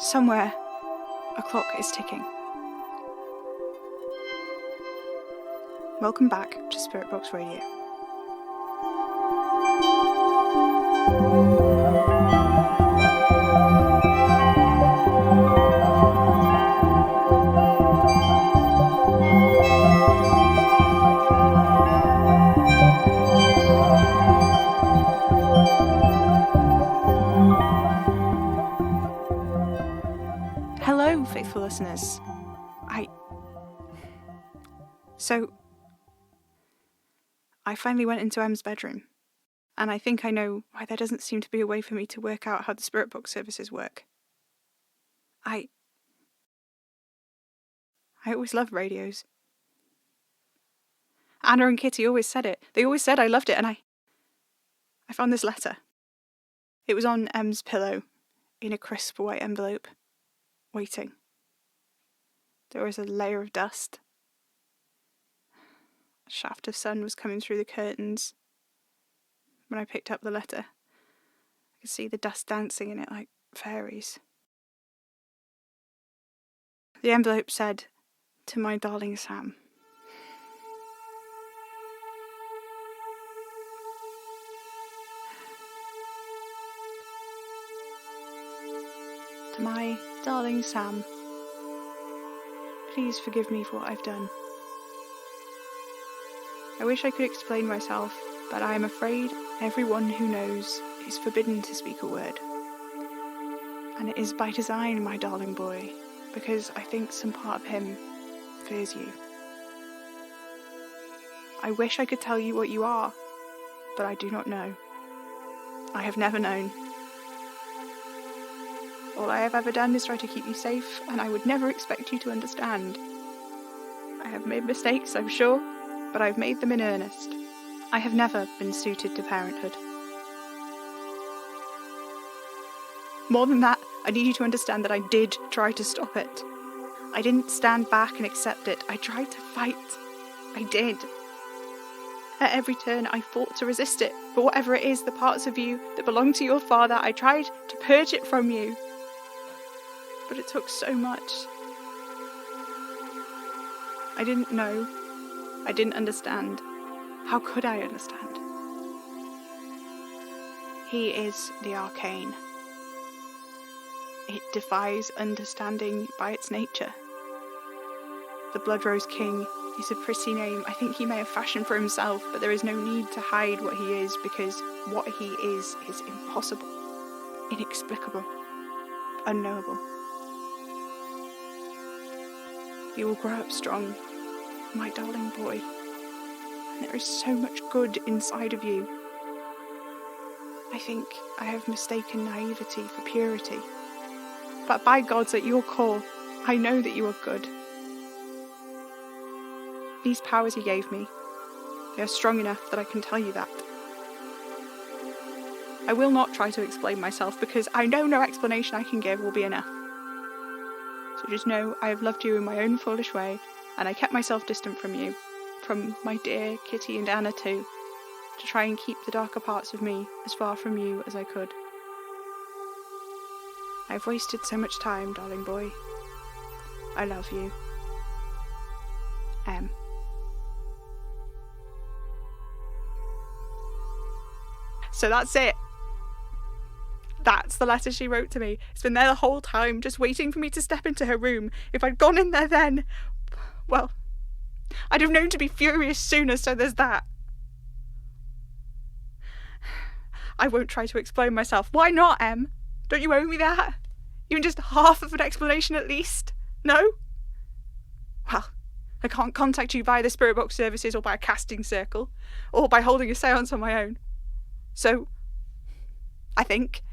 Somewhere, a clock is ticking. Welcome back to Spirit Box Radio. Hello, faithful listeners. I finally went into Em's bedroom, and I think I know why there doesn't seem to be a way for me to work out how the Spirit Box services work. I always loved radios. Anna and Kitty always said it. They always said I loved it, and I found this letter. It was on Em's pillow, in a crisp white envelope, waiting. There was a layer of dust. A shaft of sun was coming through the curtains. When I picked up the letter, I could see the dust dancing in it like fairies. The envelope said, "To my darling Sam." To my darling Sam, please forgive me for what I've done. I wish I could explain myself, but I am afraid everyone who knows is forbidden to speak a word. And it is by design, my darling boy, because I think some part of him fears you. I wish I could tell you what you are, but I do not know. I have never known. All I have ever done is try to keep you safe, and I would never expect you to understand. I have made mistakes, I'm sure, but I've made them in earnest. I have never been suited to parenthood. More than that, I need you to understand that I did try to stop it. I didn't stand back and accept it. I tried to fight. I did. At every turn, I fought to resist it. But whatever it is, the parts of you that belong to your father, I tried to purge it from you. But it took so much. I didn't know. I didn't understand. How could I understand? He is the arcane. It defies understanding by its nature. The Bloodrose King is a pretty name I think he may have fashioned for himself, but there is no need to hide what he is, because what he is impossible, inexplicable, unknowable. You will grow up strong, my darling boy, and there is so much good inside of you. I think I have mistaken naivety for purity, but by gods, at your core, I know that you are good. These powers he gave me, they are strong enough that I can tell you that. I will not try to explain myself, because I know no explanation I can give will be enough. So just know I have loved you in my own foolish way, and I kept myself distant from you, from my dear Kitty and Anna too, to try and keep the darker parts of me as far from you as I could. I've wasted so much time, darling boy. I love you. Em. So that's it. That's the letter she wrote to me. It's been there the whole time, just waiting for me to step into her room. If I'd gone in there then, well, I'd have known to be furious sooner, so there's that. I won't try to explain myself. Why not, Em? Don't you owe me that? Even just half of an explanation at least? No? Well, I can't contact you via the Spirit Box services, or by a casting circle, or by holding a séance on my own. So, I think,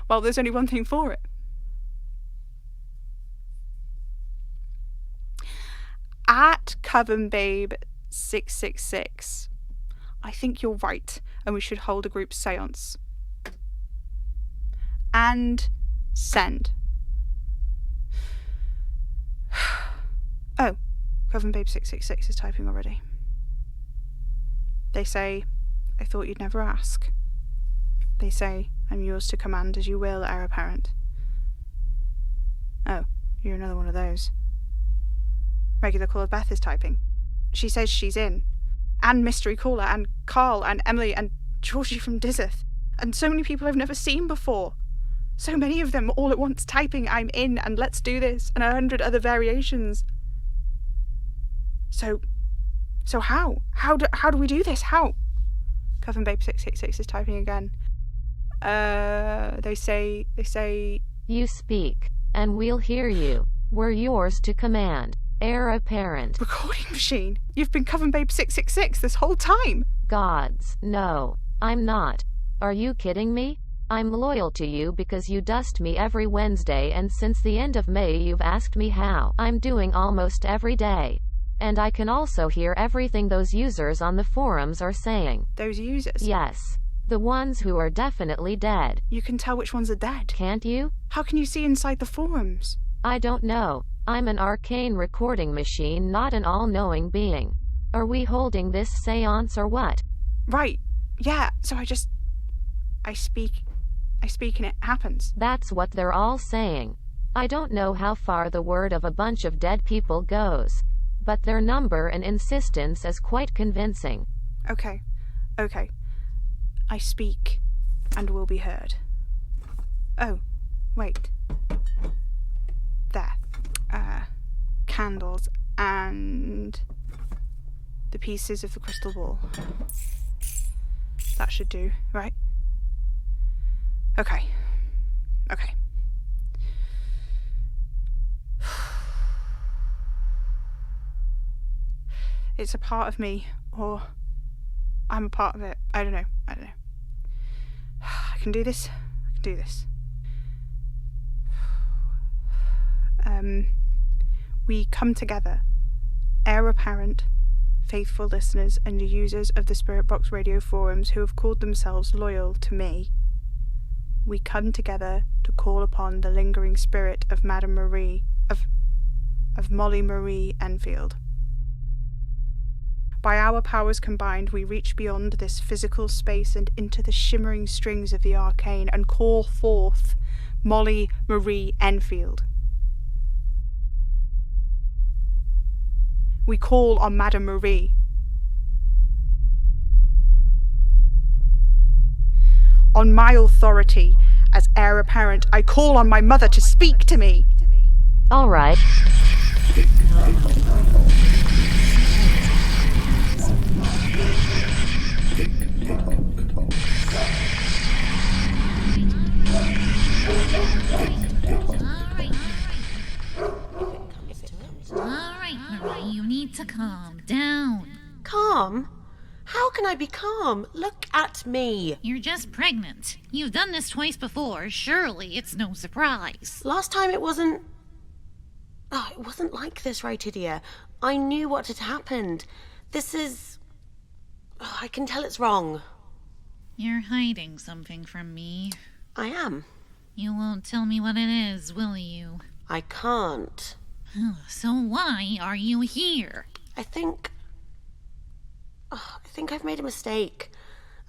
well, there's only one thing for it. At CovenBabe666, I think you're right, and we should hold a group séance. And send. Oh, CovenBabe666 is typing already. They say, I thought you'd never ask. They say, I'm yours to command as you will, heir apparent. Oh, you're another one of those. Regular caller Beth is typing. She says she's in. And Mystery Caller, and Carl, and Emily, and Georgie from Dizeth. And so many people I've never seen before. So many of them all at once typing, I'm in, and let's do this, and 100 other variations. So how? How do we do this? How? Coven Babe 666 is typing again. They say... You speak, and we'll hear you. We're yours to command. Heir apparent. Recording machine? You've been Coven Babe 666 this whole time? Gods, no, I'm not. Are you kidding me? I'm loyal to you because you dust me every Wednesday, and since the end of May you've asked me how I'm doing almost every day. And I can also hear everything those users on the forums are saying. Those users? Yes. The ones who are definitely dead. You can tell which ones are dead. Can't you? How can you see inside the forums? I don't know. I'm an arcane recording machine, not an all-knowing being. Are we holding this seance or what? Right. Yeah, so I speak and it happens. That's what they're all saying. I don't know how far the word of a bunch of dead people goes, but their number and insistence is quite convincing. Okay. I speak and will be heard. Oh, wait. There. Candles and the pieces of the crystal ball. That should do, right? Okay. It's a part of me, or I'm a part of it. I don't know. I can do this. We come together, heir apparent, faithful listeners and users of the Spirit Box Radio forums who have called themselves loyal to me. We come together to call upon the lingering spirit of Madame Marie, of Molly Marie Enfield. By our powers combined, we reach beyond this physical space and into the shimmering strings of the arcane and call forth Molly Marie Enfield. We call on Madame Marie. On my authority as heir apparent, I call on my mother to speak to me. All right. Marie, you need to calm down. Calm? How can I be calm? Look at me. You're just pregnant. You've done this twice before. Surely it's no surprise. Last time it wasn't like this, Rytidia. I knew what had happened. This is... I can tell it's wrong. You're hiding something from me. I am. You won't tell me what it is, will you? I can't. So why are you here? I think I've made a mistake.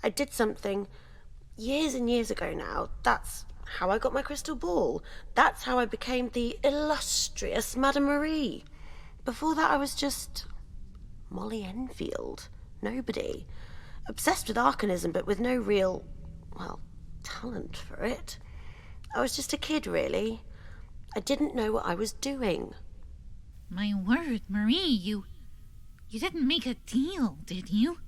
I did something years and years ago now. That's how I got my crystal ball. That's how I became the illustrious Madame Marie. Before that, I was just Molly Enfield. Nobody. Obsessed with arcanism, but with no real, talent for it. I was just a kid, really. I didn't know what I was doing. My word, Marie, you didn't make a deal, did you?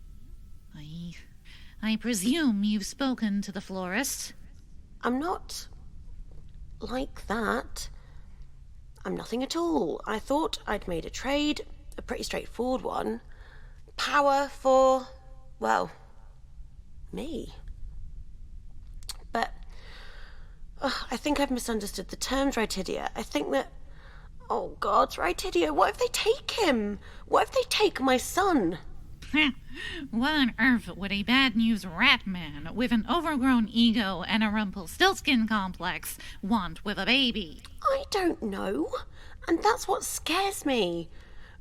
I presume you've spoken to the florist. I'm not like that. I'm nothing at all. I thought I'd made a trade, a pretty straightforward one. Power for, me. But I think I've misunderstood the terms, Rytidia. I think that... Oh, God, Rytidia, what if they take him? What if they take my son? What on earth would a bad news rat man with an overgrown ego and a Rumpelstiltskin complex want with a baby? I don't know. And that's what scares me.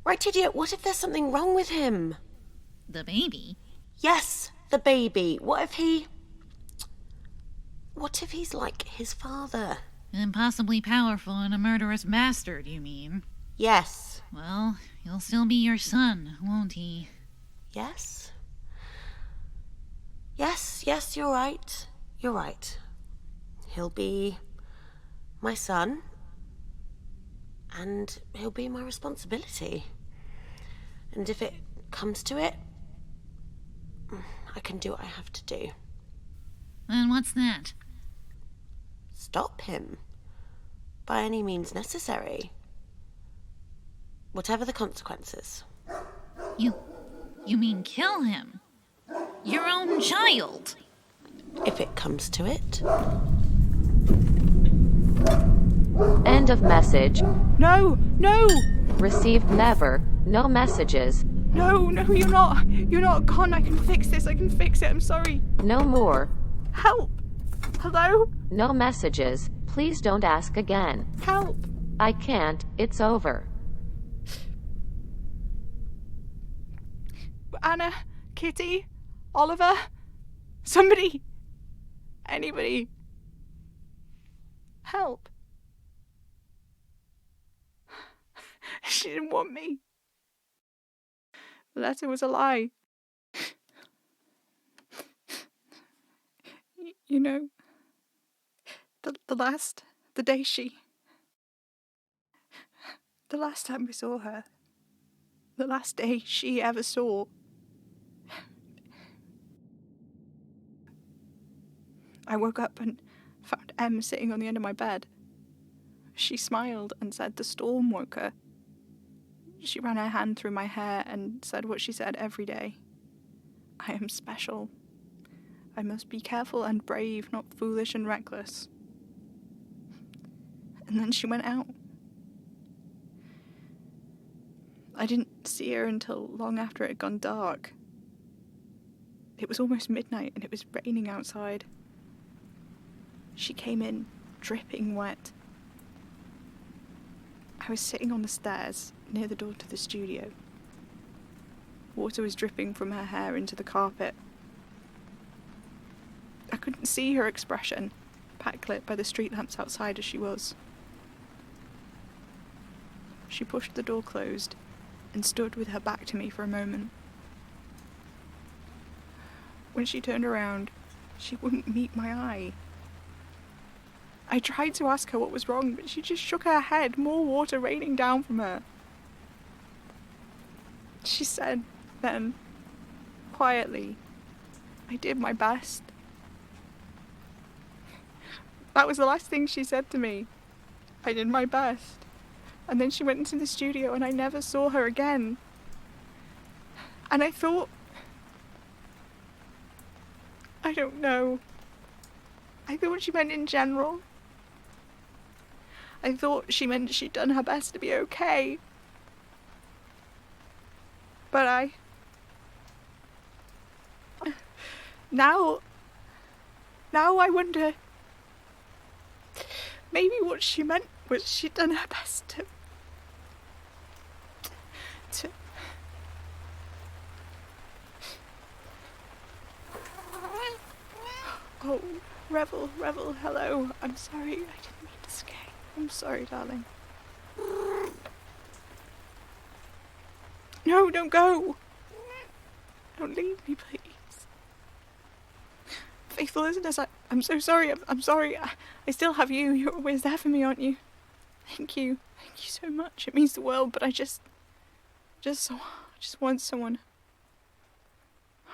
Rytidia, what if there's something wrong with him? The baby? Yes, the baby. What if he's like his father? Impossibly powerful and a murderous bastard, you mean? Yes. Well, he'll still be your son, won't he? Yes? Yes, you're right. You're right. He'll be my son, and he'll be my responsibility. And if it comes to it, I can do what I have to do. And what's that? Stop him. By any means necessary. Whatever the consequences. You mean kill him? Your own child? If it comes to it. End of message. No! Received never. No messages. No, you're not. You're not. Con, I can fix this. I can fix it. I'm sorry. No more. Help! Hello? No messages. Please don't ask again. Help! I can't. It's over. Anna, Kitty, Oliver, somebody, anybody, help. She didn't want me. The letter was a lie. You know, the last time we saw her, the last day she ever saw, I woke up and found Em sitting on the end of my bed. She smiled and said the storm woke her. She ran her hand through my hair and said what she said every day. I am special. I must be careful and brave, not foolish and reckless. And then she went out. I didn't see her until long after it had gone dark. It was almost midnight and it was raining outside. She came in, dripping wet. I was sitting on the stairs near the door to the studio. Water was dripping from her hair into the carpet. I couldn't see her expression, backlit by the street lamps outside as she was. She pushed the door closed and stood with her back to me for a moment. When she turned around, she wouldn't meet my eye. I tried to ask her what was wrong, but she just shook her head, more water raining down from her. She said then, quietly, I did my best. That was the last thing she said to me. I did my best. And then she went into the studio and I never saw her again. And I thought, I don't know. I thought she meant in general. I thought she meant she'd done her best to be okay. But Now I wonder, maybe what she meant was she'd done her best to Oh, Revel, hello. I'm sorry, I didn't mean to scare you. I'm sorry, darling. No, don't go! Don't leave me, please. Faithful listeners, I'm so sorry. I'm sorry. I still have you. You're always there for me, aren't you? Thank you. Thank you so much. It means the world, but I just want someone. I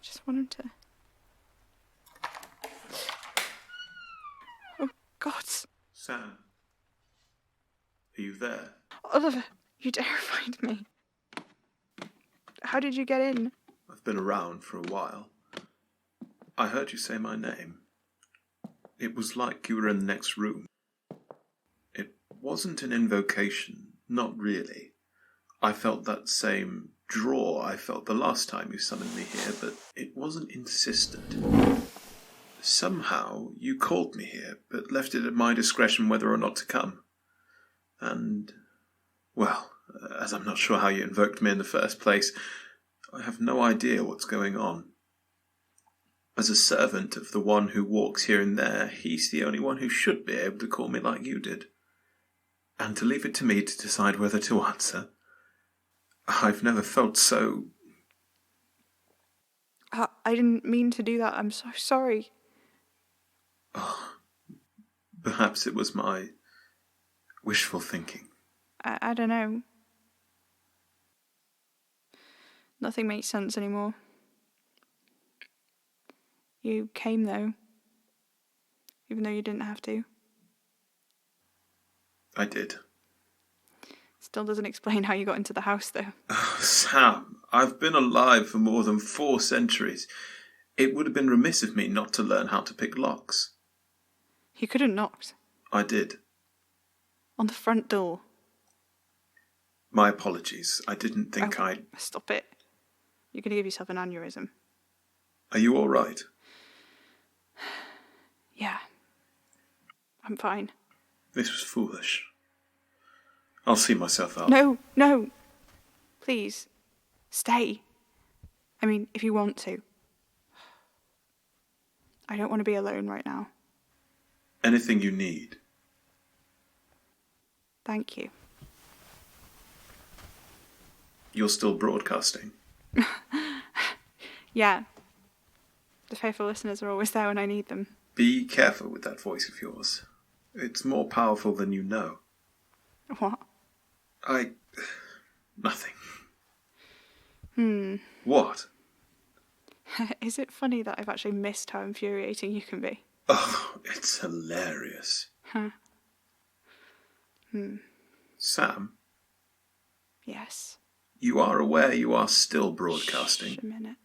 just want him to. Oh, God. Sam, are you there? Oliver, you terrified me. How did you get in? I've been around for a while. I heard you say my name. It was like you were in the next room. It wasn't an invocation, not really. I felt that same draw I felt the last time you summoned me here, but it wasn't insistent. Somehow you called me here, but left it at my discretion whether or not to come. And, well, as I'm not sure how you invoked me in the first place, I have no idea what's going on. As a servant of the one who walks here and there, he's the only one who should be able to call me like you did. And to leave it to me to decide whether to answer, I've never felt so... I didn't mean to do that. I'm so sorry. Oh, perhaps it was my wishful thinking. I don't know. Nothing makes sense anymore. You came, though. Even though you didn't have to. I did. Still doesn't explain how you got into the house, though. Oh, Sam, I've been alive for more than 4 centuries. It would have been remiss of me not to learn how to pick locks. You could have knocked. I did. On the front door. My apologies. I didn't think I'd... Stop it. You're going to give yourself an aneurysm. Are you all right? Yeah. I'm fine. This was foolish. I'll see myself out. No. Please. Stay. I mean, if you want to. I don't want to be alone right now. Anything you need. Thank you. You're still broadcasting. Yeah. The faithful listeners are always there when I need them. Be careful with that voice of yours. It's more powerful than you know. What? Nothing. Hmm. What? Is it funny that I've actually missed how infuriating you can be? Oh, it's hilarious. Huh. Sam, Yes. you are aware you are still broadcasting. Shh, a minute.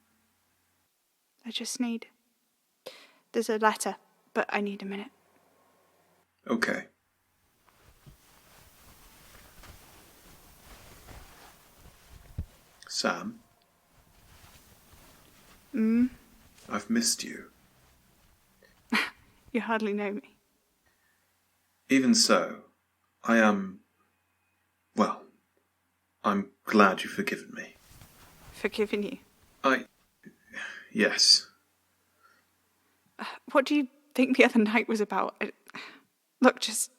I just need... There's a letter, but I need a minute. Okay. Sam? I've missed you. You hardly know me. Even so, I am... Well, I'm glad you've forgiven me. Forgiven you. Yes. What do you think the other night was about? Look, just...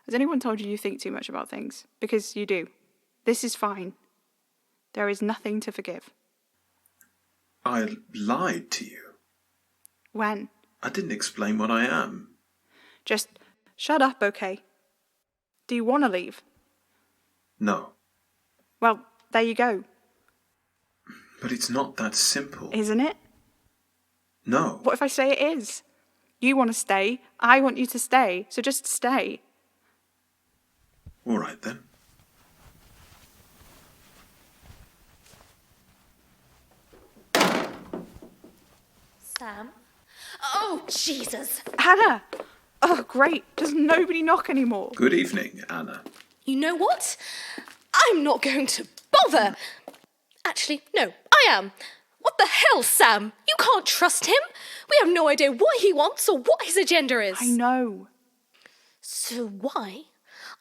Has anyone told you think too much about things? Because you do. This is fine. There is nothing to forgive. I lied to you. When? I didn't explain what I am. Just shut up, okay? Do you want to leave? No. Well, there you go. But it's not that simple. Isn't it? No. What if I say it is? You want to stay, I want you to stay, so just stay. All right, then. Sam? Oh, Jesus! Hannah! Oh, great. Does nobody knock anymore? Good evening, Anna. You know what? I'm not going to bother. Actually, no, I am. What the hell, Sam? You can't trust him. We have no idea what he wants or what his agenda is. I know. So why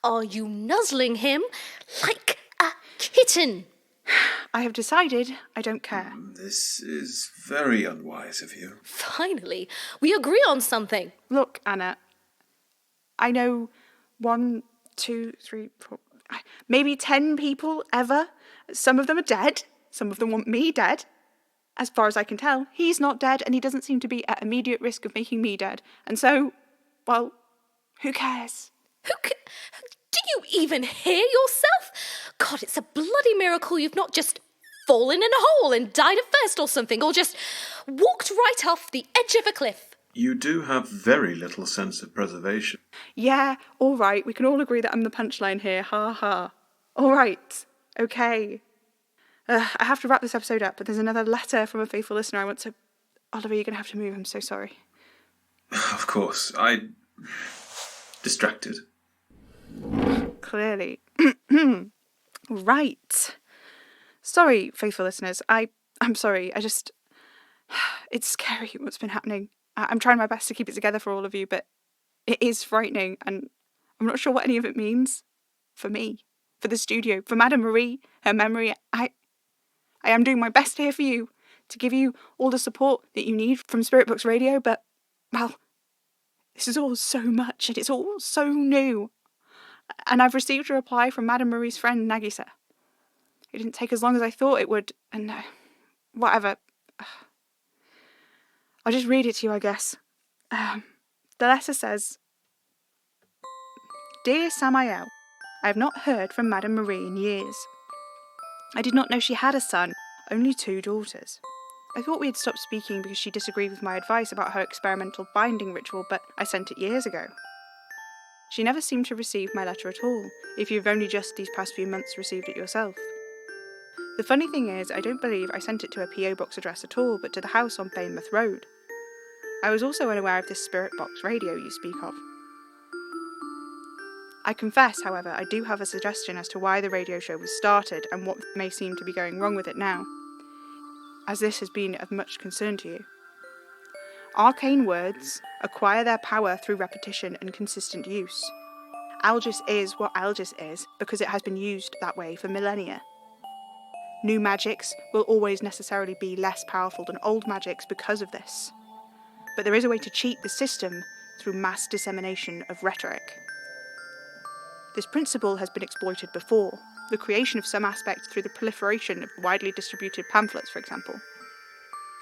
are you nuzzling him like a kitten? I have decided I don't care. This is very unwise of you. Finally, we agree on something. Look, Anna, I know 1, 2, 3, 4, maybe 10 people ever. Some of them are dead. Some of them want me dead. As far as I can tell, he's not dead and he doesn't seem to be at immediate risk of making me dead. And so, well, who cares? Do you even hear yourself? God, it's a bloody miracle you've not just fallen in a hole and died of thirst or something, or just walked right off the edge of a cliff. You do have very little sense of preservation. Yeah, all right, we can all agree that I'm the punchline here, ha ha. All right, okay. I have to wrap this episode up, but there's another letter from a faithful listener I want to... Oliver, you're going to have to move, I'm so sorry. Of course, distracted. Clearly. Right. Sorry, faithful listeners. I'm sorry. It's scary what's been happening. I'm trying my best to keep it together for all of you, but it is frightening, and I'm not sure what any of it means. For me, for the studio, for Madame Marie, her memory. I am doing my best here for you. to give you all the support that you need from Spirit Box Radio, but, well, this is all so much and it's all so new. And I've received a reply from Madame Marie's friend, Nagisa. It didn't take as long as I thought it would, and whatever. I'll just read it to you, I guess. The letter says, Dear Samael, I have not heard from Madame Marie in years. I did not know she had a son, only 2 daughters. I thought we had stopped speaking because she disagreed with my advice about her experimental binding ritual, but I sent it years ago. She never seemed to receive my letter at all, if you've only just these past few months received it yourself. The funny thing is, I don't believe I sent it to a P.O. Box address at all, but to the house on Bainmouth Road. I was also unaware of this Spirit Box Radio you speak of. I confess, however, I do have a suggestion as to why the radio show was started and what may seem to be going wrong with it now, as this has been of much concern to you. Arcane words acquire their power through repetition and consistent use. Algis is what Algis is because it has been used that way for millennia. New magics will always necessarily be less powerful than old magics because of this. But there is a way to cheat the system through mass dissemination of rhetoric. This principle has been exploited before, the creation of some aspects through the proliferation of widely distributed pamphlets, for example.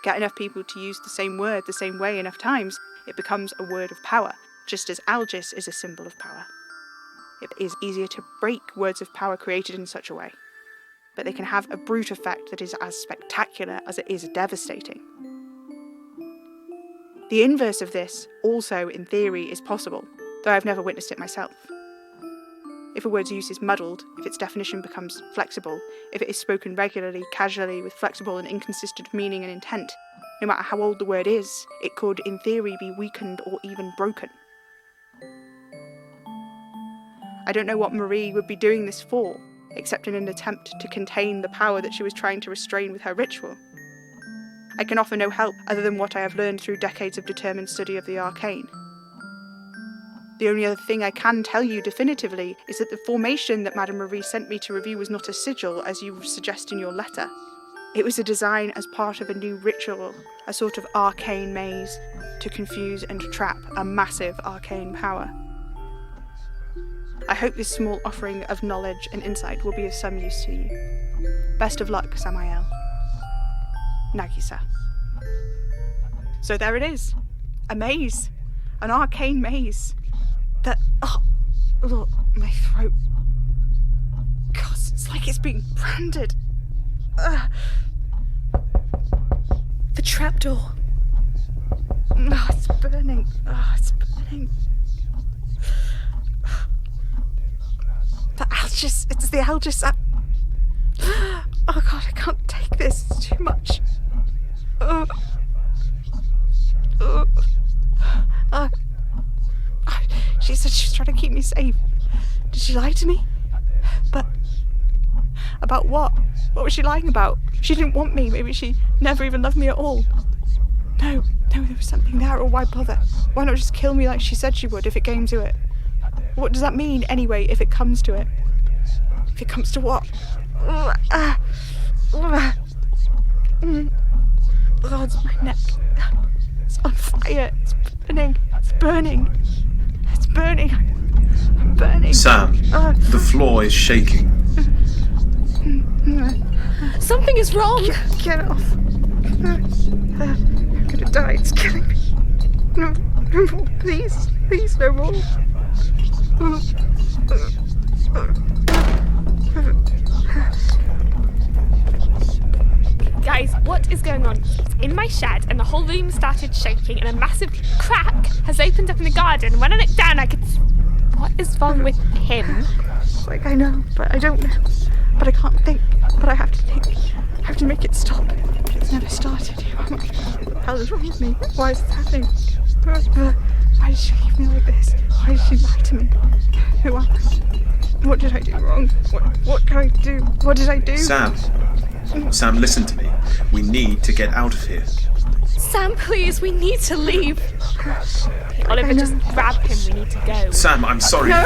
Get enough people to use the same word the same way enough times, it becomes a word of power, just as Algis is a symbol of power. It is easier to break words of power created in such a way, but they can have a brute effect that is as spectacular as it is devastating. The inverse of this also, in theory, is possible, though I've never witnessed it myself. If a word's use is muddled, if its definition becomes flexible, if it is spoken regularly, casually, with flexible and inconsistent meaning and intent, no matter how old the word is, it could, in theory, be weakened or even broken. I don't know what Marie would be doing this for, except in an attempt to contain the power that she was trying to restrain with her ritual. I can offer no help other than what I have learned through decades of determined study of the arcane. The only other thing I can tell you definitively is that the formation that Madame Marie sent me to review was not a sigil, as you suggest in your letter. It was a design as part of a new ritual, a sort of arcane maze, to confuse and trap a massive arcane power. I hope this small offering of knowledge and insight will be of some use to you. Best of luck, Samael. Nagisa. So there it is. A maze. An arcane maze. That, look, my throat. God, it's like it's being branded. The trapdoor. Oh, it's burning. Oh, it's burning. The Algis, it's the Algis. Oh God, I can't take this. It's too much. She said she was trying to keep me safe. Did she lie to me? But about what? What was she lying about? She didn't want me. Maybe she never even loved me at all. No, there was something there, or why bother? Why not just kill me like she said she would if it came to it? What does that mean, anyway, if it comes to it? If it comes to what? Oh, it's my neck. It's on fire. It's burning. It's burning. It's burning. I'm burning. Sam, the floor is shaking. Something is wrong. Get off. I'm gonna die. It's killing me. No more. Please, no more. Guys, what is going on? It's in my shed and the whole room started shaking and a massive crack has opened up in the garden. When I looked down, I could... What is wrong with him? Like, I know, but I don't know. But I can't think. But I have to think. I have to make it stop. It's never started. What the hell is wrong with me? Why is this happening? Why did she leave me like this? Why did she lie to me? Who am I? What did I do wrong? What can I do? What did I do? Sam, listen to me. We need to get out of here. Sam, please, we need to leave. Oliver, just grab him. We need to go. Sam, I'm sorry. No!